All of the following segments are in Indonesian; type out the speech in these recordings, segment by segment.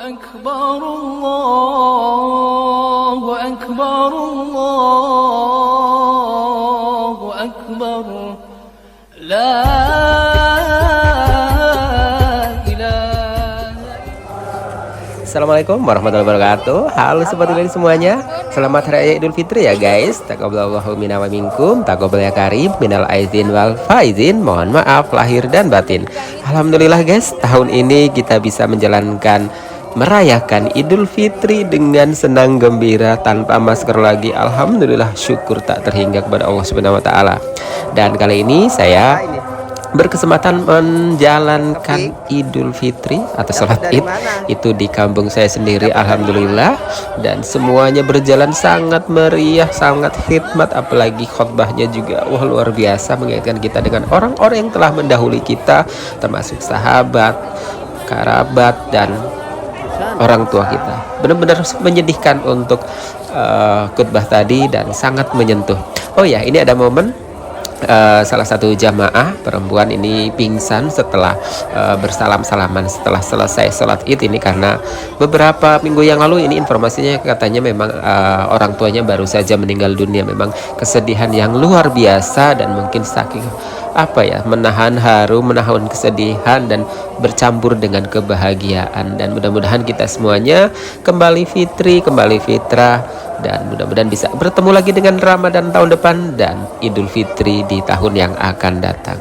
أكبر الله أكبر الله أكبر لا إله. Assalamualaikum warahmatullahi wabarakatuh. Halo sobat Udari semuanya. Selamat Hari Raya Idul Fitri ya guys. Taqabbalallahu minna wa minkum. Taqabbal ya karim. Minal aizin wal faizin. Mohon maaf lahir dan batin. Alhamdulillah guys, tahun ini kita bisa menjalankan merayakan Idul Fitri dengan senang gembira tanpa masker lagi. Alhamdulillah, syukur tak terhingga kepada Allah Subhanahu wa taala. Dan kali ini saya berkesempatan menjalankan Idul Fitri atau sholat Id itu di kampung saya sendiri, alhamdulillah, dan semuanya berjalan sangat meriah, sangat khidmat, apalagi khotbahnya juga wah luar biasa, mengingatkan kita dengan orang-orang yang telah mendahului kita, termasuk sahabat, kerabat, dan orang tua kita. Benar-benar menyedihkan untuk khutbah tadi dan sangat menyentuh. Oh ya, ini ada momen salah satu jamaah perempuan ini pingsan setelah bersalam-salaman setelah selesai sholat Id ini, karena beberapa minggu yang lalu ini informasinya katanya memang orang tuanya baru saja meninggal dunia. Memang kesedihan yang luar biasa, dan mungkin saking menahan haru, menahan kesedihan, dan bercampur dengan kebahagiaan. Dan mudah-mudahan kita semuanya kembali fitri, kembali fitrah, dan mudah-mudahan bisa bertemu lagi dengan Ramadan tahun depan dan Idul Fitri di tahun yang akan datang.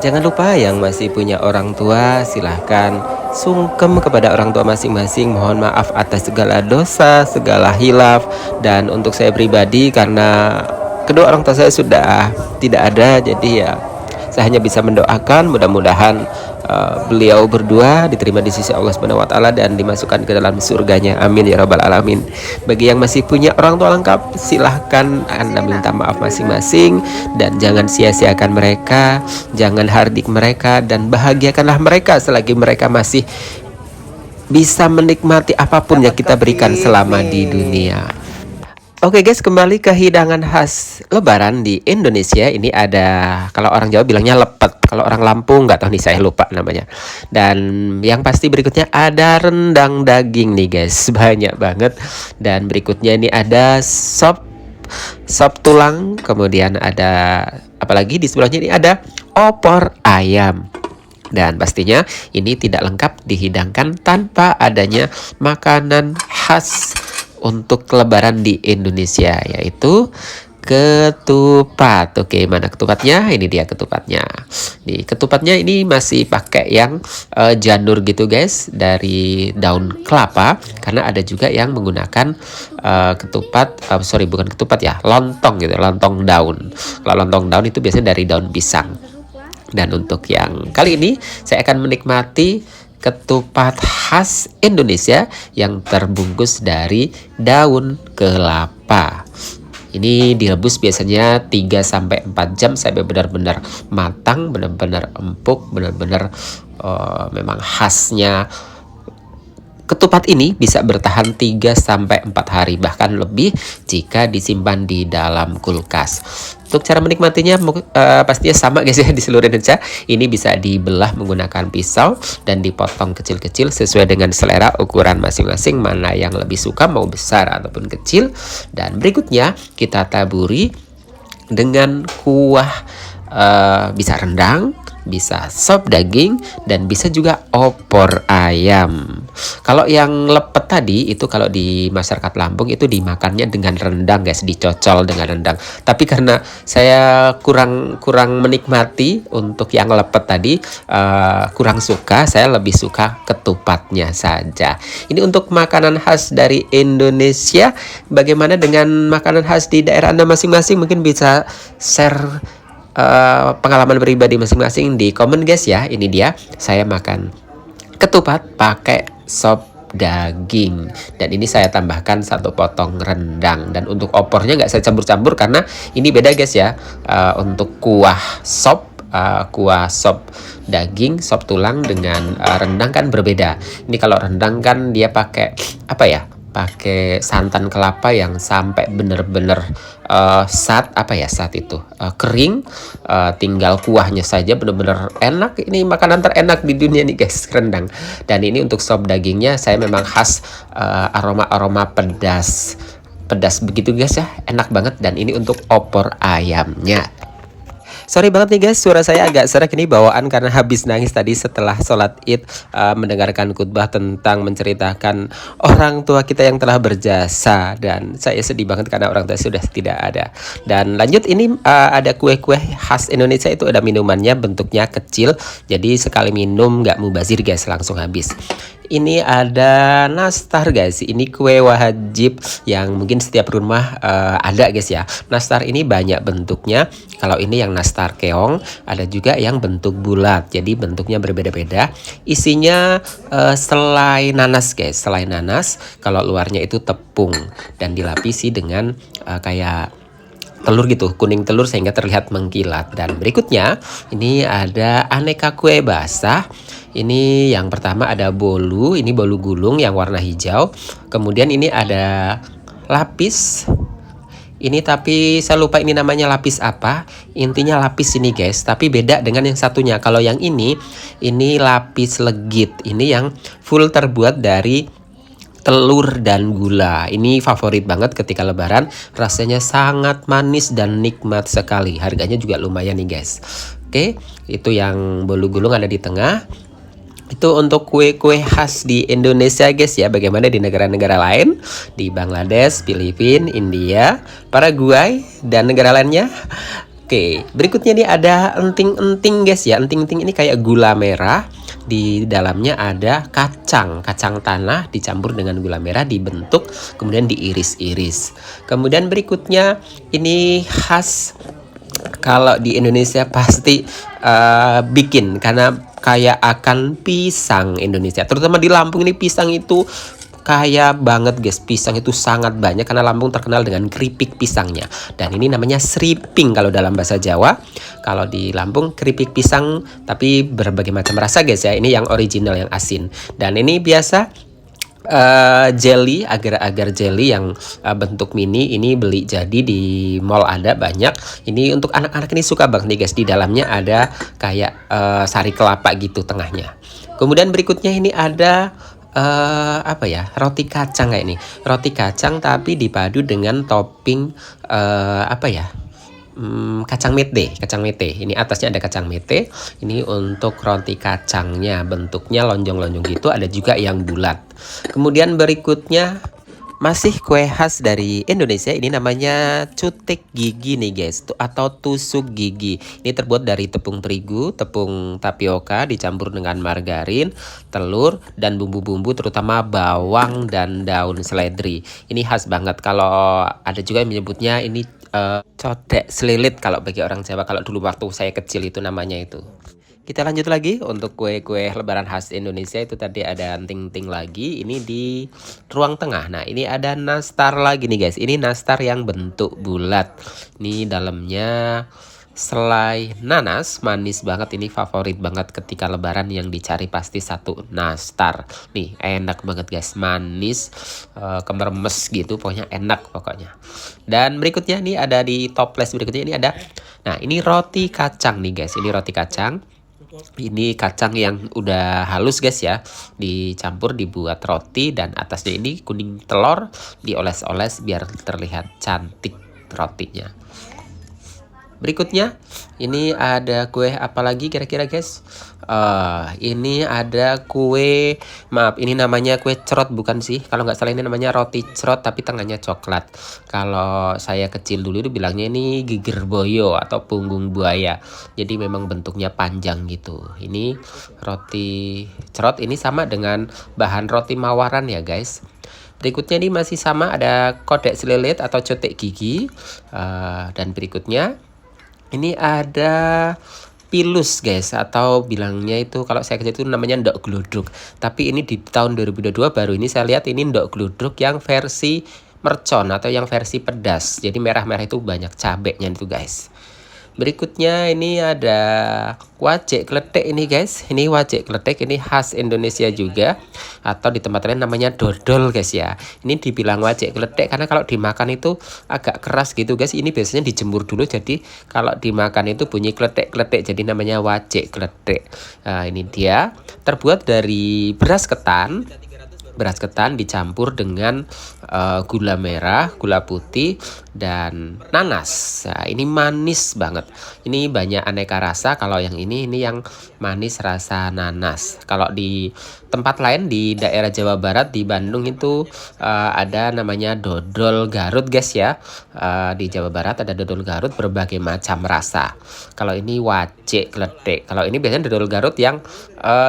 Jangan lupa yang masih punya orang tua, silahkan sungkem kepada orang tua masing-masing. Mohon maaf atas segala dosa, segala hilaf. Dan untuk saya pribadi, karena kedua orang tua saya sudah tidak ada, jadi ya saya hanya bisa mendoakan mudah-mudahan beliau berdua diterima di sisi Allah Subhanahu wa taala dan dimasukkan ke dalam surganya. Amin ya rabbal alamin. Bagi yang masih punya orang tua lengkap, silahkan Anda minta maaf masing-masing, dan jangan sia-siakan mereka, jangan hardik mereka, dan bahagiakanlah mereka selagi mereka masih bisa menikmati apapun yang kita berikan selama di dunia. Oke guys, kembali ke hidangan khas Lebaran di Indonesia. Ini ada, kalau orang Jawa bilangnya lepet, kalau orang Lampung nggak tahu nih, saya lupa namanya. Dan yang pasti berikutnya ada rendang daging nih guys, banyak banget. Dan berikutnya ini ada sop tulang, kemudian ada apalagi di sebelahnya ini ada opor ayam. Dan pastinya ini tidak lengkap dihidangkan tanpa adanya makanan khas untuk Lebaran di Indonesia, yaitu ketupat. Oke, mana ketupatnya? Ini dia ketupatnya. Di ketupatnya ini masih pakai yang janur gitu guys, dari daun kelapa, karena ada juga yang menggunakan bukan ketupat ya, lontong gitu, lontong daun. Kalau lontong daun itu biasanya dari daun pisang. Dan untuk yang kali ini saya akan menikmati ketupat khas Indonesia yang terbungkus dari daun kelapa. Ini direbus biasanya 3-4 jam sampai benar-benar matang, benar-benar empuk, benar-benar memang khasnya. Ketupat ini bisa bertahan 3-4 hari, bahkan lebih jika disimpan di dalam kulkas. Untuk cara menikmatinya pastinya sama guys ya, di seluruh Indonesia. Ini bisa dibelah menggunakan pisau dan dipotong kecil-kecil sesuai dengan selera ukuran masing-masing, mana yang lebih suka, mau besar ataupun kecil. Dan berikutnya kita taburi dengan kuah, bisa rendang, bisa sop daging, dan bisa juga opor ayam. Kalau yang lepet tadi itu, kalau di masyarakat Lampung itu dimakannya dengan rendang guys, dicocol dengan rendang. Tapi karena saya kurang menikmati untuk yang lepet tadi, kurang suka, saya lebih suka ketupatnya saja. Ini untuk makanan khas dari Indonesia. Bagaimana dengan makanan khas di daerah Anda masing-masing? Mungkin bisa share pengalaman pribadi masing-masing di komen guys ya. Ini dia, saya makan ketupat pakai sop daging, dan ini saya tambahkan 1 potong rendang. Dan untuk opornya nggak saya campur-campur karena ini beda guys ya. Untuk kuah sop daging, sop tulang dengan rendang kan berbeda. Ini kalau rendang kan dia pakai pakai santan kelapa yang sampai bener-bener saat itu kering, tinggal kuahnya saja bener-bener enak. Ini makanan terenak di dunia nih guys, rendang. Dan ini untuk sop dagingnya saya memang khas aroma-aroma pedas begitu guys ya, enak banget. Dan ini untuk opor ayamnya. Sorry banget nih guys, suara saya agak serak ini bawaan karena habis nangis tadi setelah sholat id, mendengarkan khutbah tentang menceritakan orang tua kita yang telah berjasa. Dan saya sedih banget karena orang tua sudah tidak ada. Dan lanjut, ini ada kue-kue khas Indonesia, itu ada minumannya bentuknya kecil. Jadi sekali minum nggak mubazir guys, langsung habis. Ini ada nastar guys, ini kue wajib yang mungkin setiap rumah ada guys ya. Nastar ini banyak bentuknya. Kalau ini yang nastar keong, ada juga yang bentuk bulat. Jadi bentuknya berbeda-beda. Isinya selai nanas guys, selai nanas. Kalau luarnya itu tepung dan dilapisi dengan kayak telur gitu, kuning telur sehingga terlihat mengkilat. Dan berikutnya ini ada aneka kue basah. Ini yang pertama ada bolu, ini bolu gulung yang warna hijau. Kemudian ini ada lapis. Ini tapi saya lupa ini namanya lapis apa. Intinya lapis ini guys, tapi beda dengan yang satunya. Kalau yang ini lapis legit. Ini yang full terbuat dari telur dan gula. Ini favorit banget ketika lebaran. Rasanya sangat manis dan nikmat sekali. Harganya juga lumayan nih guys. Oke, itu yang bolu gulung ada di tengah. Itu untuk kue-kue khas di Indonesia guys ya. Bagaimana di negara-negara lain, di Bangladesh, Filipina, India, Paraguay, dan negara lainnya. Oke, berikutnya nih ada enting-enting guys ya. Enting-enting ini kayak gula merah. Di dalamnya ada kacang tanah dicampur dengan gula merah, dibentuk, kemudian diiris-iris. Kemudian berikutnya ini khas, kalau di Indonesia pasti bikin karena kayak akan pisang Indonesia. Terutama di Lampung ini pisang itu kaya banget guys. Pisang itu sangat banyak karena Lampung terkenal dengan keripik pisangnya. Dan ini namanya seriping kalau dalam bahasa Jawa. Kalau di Lampung keripik pisang tapi berbagai macam rasa guys ya. Ini yang original, yang asin. Dan ini biasa jelly, agar-agar jelly yang bentuk mini. Ini beli jadi di mall ada banyak. Ini untuk anak-anak ini suka banget nih guys. Di dalamnya ada kayak sari kelapa gitu tengahnya. Kemudian berikutnya ini ada roti kacang kayak ini. Roti kacang tapi dipadu dengan topping kacang mete. Ini atasnya ada kacang mete. Ini untuk roti kacangnya, bentuknya lonjong-lonjong gitu. Ada juga yang bulat. Kemudian berikutnya masih kue khas dari Indonesia. Ini namanya cutik gigi nih guys, atau tusuk gigi. Ini terbuat dari tepung terigu, tepung tapioka dicampur dengan margarin, telur, dan bumbu-bumbu terutama bawang dan daun seledri. Ini khas banget. Kalau ada juga yang menyebutnya ini codek selilit kalau bagi orang Jawa. Kalau dulu waktu saya kecil itu namanya itu. Kita lanjut lagi untuk kue-kue lebaran khas Indonesia. Itu tadi ada ting-ting lagi. Ini di ruang tengah. Nah ini ada nastar lagi nih guys. Ini nastar yang bentuk bulat. Ini dalamnya selai nanas, manis banget. Ini favorit banget ketika lebaran, yang dicari pasti satu nastar. Nih enak banget guys, manis, kemermes gitu, pokoknya enak pokoknya. Dan berikutnya nih ada di toples berikutnya ini ada. Nah ini roti kacang nih guys, ini roti kacang. Ini kacang yang udah halus guys ya, dicampur dibuat roti, dan atasnya ini kuning telur dioles-oles biar terlihat cantik rotinya. Berikutnya ini ada kue apa lagi kira-kira guys? Ini ada kue, maaf ini namanya kue cerot bukan sih? Kalau nggak salah ini namanya roti cerot tapi tengahnya coklat. Kalau saya kecil dulu itu bilangnya ini giger boyo atau punggung buaya. Jadi memang bentuknya panjang gitu. Ini roti cerot, ini sama dengan bahan roti mawaran ya guys. Berikutnya ini masih sama, ada kodek selilit atau cotek gigi. Dan berikutnya ini ada pilus guys, atau bilangnya itu kalau saya kecil itu namanya ndok gluduk. Tapi ini di tahun 2022 baru ini saya lihat ini ndok gluduk yang versi mercon atau yang versi pedas. Jadi merah-merah itu banyak cabenya itu guys. Berikutnya ini ada wajik kletik ini guys. Ini wajik kletik, ini khas Indonesia juga, atau di tempat lain namanya dodol guys ya. Ini dibilang wajik kletik karena kalau dimakan itu agak keras gitu guys. Ini biasanya dijemur dulu, jadi kalau dimakan itu bunyi kletik-kletik, jadi namanya wajik kletik. Nah, ini dia terbuat dari beras ketan. Beras ketan dicampur dengan gula merah, gula putih, dan nanas. Nah, ini manis banget. Ini banyak aneka rasa. Kalau yang ini yang manis rasa nanas. Kalau di tempat lain di daerah Jawa Barat, di Bandung itu ada namanya dodol Garut guys ya. Di Jawa Barat ada dodol Garut berbagai macam rasa. Kalau ini wajik kletik. Kalau ini biasanya dodol Garut yang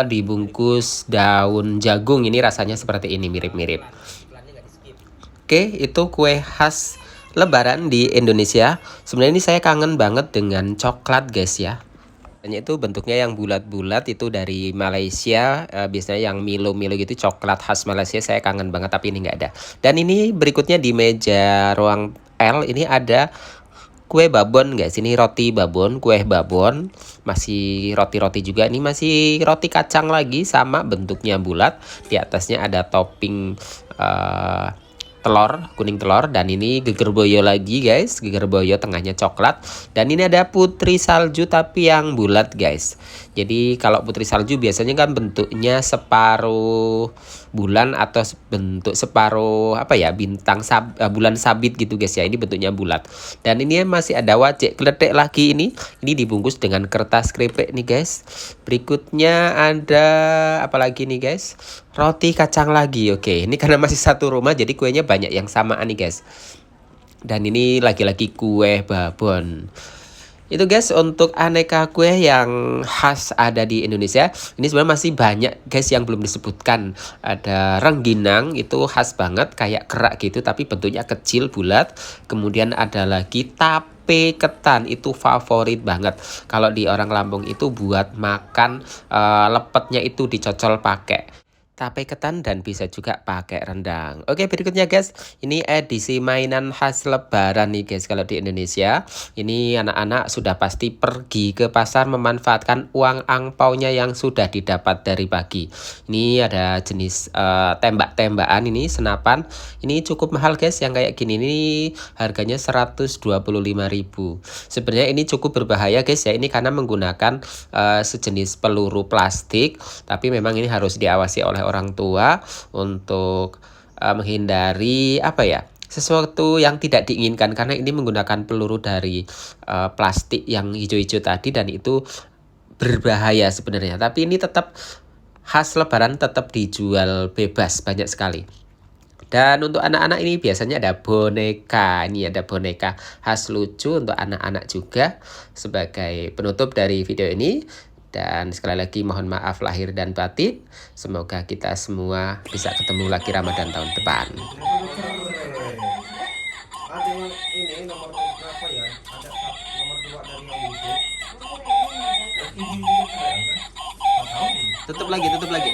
dibungkus daun jagung. Ini rasanya seperti ini, mirip-mirip. Oke, itu kue khas Lebaran di Indonesia. Sebenarnya ini saya kangen banget dengan coklat guys ya. Biasanya itu bentuknya yang bulat-bulat, itu dari Malaysia. Biasanya yang Milo-Milo gitu, coklat khas Malaysia. Saya kangen banget, tapi ini nggak ada. Dan ini berikutnya di meja ruang L ini ada kue babon guys. Ini roti babon, kue babon. Masih roti-roti juga. Ini masih roti kacang lagi, sama bentuknya bulat. Di atasnya ada topping telur, kuning telur. Dan ini geger boyo lagi guys. Geger boyo tengahnya coklat. Dan ini ada putri salju tapi yang bulat guys. Jadi kalau putri salju biasanya kan bentuknya separuh bulan atau bentuk separuh apa ya, bintang bulan sabit gitu guys ya. Ini bentuknya bulat. Dan ini masih ada wajik kletik lagi ini. Ini dibungkus dengan kertas keripik nih guys. Berikutnya ada apa lagi nih guys? Roti kacang lagi. Oke, ini karena masih satu rumah jadi kuenya banyak yang samaan nih guys. Dan ini lagi-lagi kue babon. Itu guys untuk aneka kue yang khas ada di Indonesia. Ini sebenarnya masih banyak guys yang belum disebutkan. Ada rengginang, itu khas banget, kayak kerak gitu tapi bentuknya kecil bulat. Kemudian ada lagi tape ketan, itu favorit banget. Kalau di orang Lampung itu buat makan lepetnya itu dicocol pakai tape ketan dan bisa juga pakai rendang. Oke, berikutnya guys, ini edisi mainan khas Lebaran nih guys. Kalau di Indonesia, ini anak-anak sudah pasti pergi ke pasar memanfaatkan uang angpaunya yang sudah didapat dari pagi. Ini ada jenis tembak-tembakan, ini senapan. Ini cukup mahal guys, yang kayak gini ini harganya 125.000. Sebenarnya ini cukup berbahaya guys ya. Ini karena menggunakan sejenis peluru plastik, tapi memang ini harus diawasi oleh orang tua untuk menghindari apa ya, sesuatu yang tidak diinginkan, karena ini menggunakan peluru dari plastik yang hijau-hijau tadi, dan itu berbahaya sebenarnya. Tapi ini tetap khas Lebaran, tetap dijual bebas banyak sekali. Dan untuk anak-anak ini biasanya ada boneka. Ini ada boneka khas lucu untuk anak-anak juga sebagai penutup dari video ini. Dan sekali lagi mohon maaf lahir dan batin. Semoga kita semua bisa ketemu lagi Ramadan tahun depan. Ada ini nomor berapa ya? Ada nomor 2 dari yang itu. Tutup lagi, tutup lagi.